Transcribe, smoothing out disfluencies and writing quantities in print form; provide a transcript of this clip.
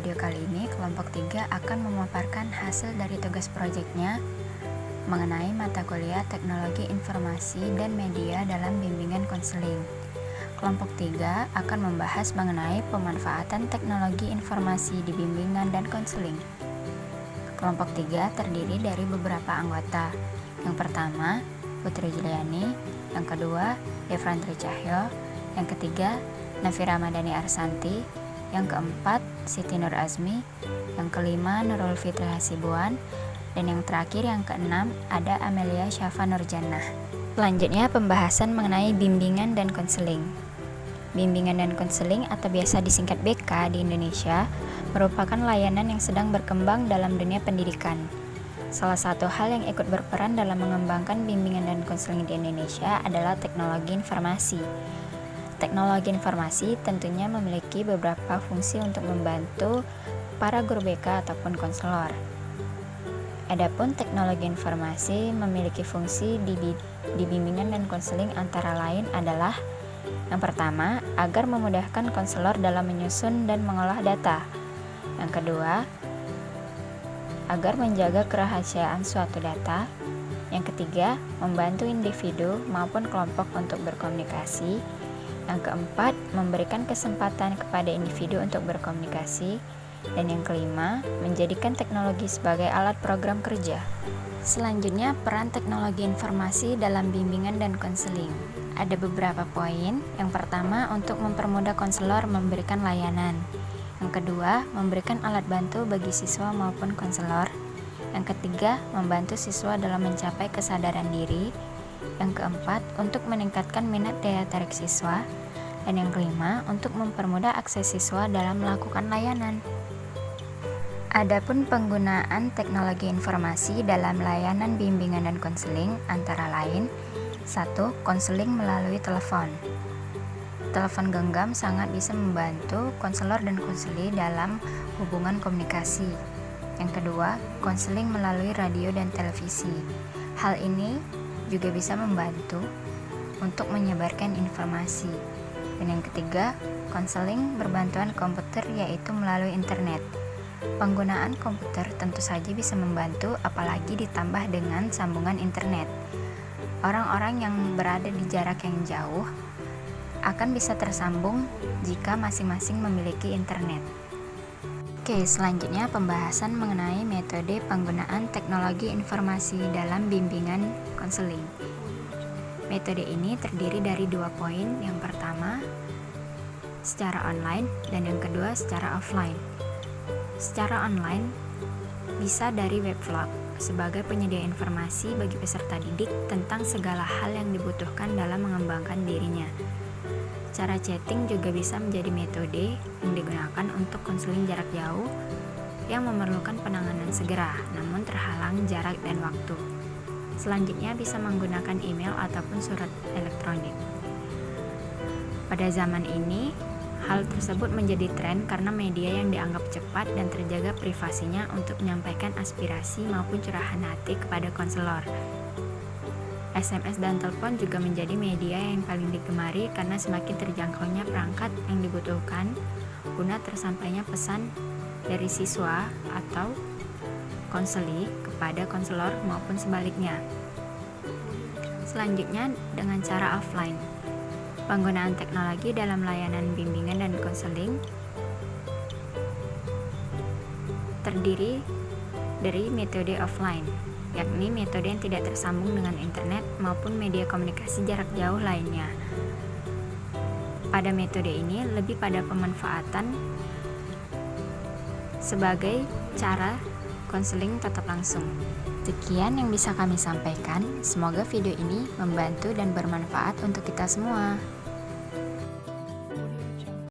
video kali ini, kelompok 3 akan memaparkan hasil dari tugas proyeknya mengenai mata kuliah Teknologi Informasi dan Media dalam bimbingan konseling. Kelompok 3 akan membahas mengenai pemanfaatan teknologi informasi di bimbingan dan konseling. Kelompok 3 terdiri dari beberapa anggota. Yang pertama, Putri Juliani, yang kedua, Devantri Cahyo, yang ketiga, Nafi Ramadhani Arsanti, yang keempat, Siti Nur Azmi, yang kelima, Nurul Fitri Hasibuan, dan yang terakhir, yang keenam, ada Amelia Syafa Nurjannah. Selanjutnya, pembahasan mengenai bimbingan dan konseling. Bimbingan dan konseling atau biasa disingkat BK di Indonesia merupakan layanan yang sedang berkembang dalam dunia pendidikan. Salah satu hal yang ikut berperan dalam mengembangkan bimbingan dan konseling di Indonesia adalah teknologi informasi. Teknologi informasi tentunya memiliki beberapa fungsi untuk membantu para guru BK ataupun konselor. Adapun teknologi informasi memiliki fungsi di bimbingan dan konseling antara lain adalah: yang pertama, agar memudahkan konselor dalam menyusun dan mengolah data. Yang kedua, agar menjaga kerahasiaan suatu data. Yang ketiga, membantu individu maupun kelompok untuk berkomunikasi. Yang keempat, memberikan kesempatan kepada individu untuk berkomunikasi. Dan yang kelima, menjadikan teknologi sebagai alat program kerja. Selanjutnya, peran teknologi informasi dalam bimbingan dan konseling. Ada beberapa poin. Yang pertama, untuk mempermudah konselor memberikan layanan. Yang kedua, memberikan alat bantu bagi siswa maupun konselor. Yang ketiga, membantu siswa dalam mencapai kesadaran diri. Yang keempat, untuk meningkatkan minat daya tarik siswa. Dan yang kelima, untuk mempermudah akses siswa dalam melakukan layanan. Adapun penggunaan teknologi informasi dalam layanan bimbingan dan konseling antara lain: 1. Konseling melalui telepon. Telepon genggam sangat bisa membantu konselor dan konseli dalam hubungan komunikasi. Yang kedua, konseling melalui radio dan televisi. Hal ini juga bisa membantu untuk menyebarkan informasi. Dan yang ketiga, konseling berbantuan komputer, yaitu melalui internet. Penggunaan komputer tentu saja bisa membantu, apalagi ditambah dengan sambungan internet. Orang-orang yang berada di jarak yang jauh akan bisa tersambung jika masing-masing memiliki internet. Oke, selanjutnya pembahasan mengenai metode penggunaan teknologi informasi dalam bimbingan konseling. Metode ini terdiri dari 2 poin. Yang pertama, secara online, dan yang kedua, secara offline. Secara online bisa dari webvlog sebagai penyedia informasi bagi peserta didik tentang segala hal yang dibutuhkan dalam mengembangkan dirinya. Cara chatting juga bisa menjadi metode yang digunakan untuk konseling jarak jauh yang memerlukan penanganan segera, namun terhalang jarak dan waktu. Selanjutnya bisa menggunakan email ataupun surat elektronik. Pada zaman ini, hal tersebut menjadi tren karena media yang dianggap cepat dan terjaga privasinya untuk menyampaikan aspirasi maupun curahan hati kepada konselor. SMS dan telepon juga menjadi media yang paling digemari karena semakin terjangkaunya perangkat yang dibutuhkan guna tersampainya pesan dari siswa atau konseli kepada konselor maupun sebaliknya. Selanjutnya, dengan cara offline. Penggunaan teknologi dalam layanan bimbingan dan konseling terdiri dari metode offline, yakni metode yang tidak tersambung dengan internet maupun media komunikasi jarak jauh lainnya. Pada metode ini lebih pada pemanfaatan sebagai cara konseling tatap langsung. Sekian yang bisa kami sampaikan. Semoga video ini membantu dan bermanfaat untuk kita semua.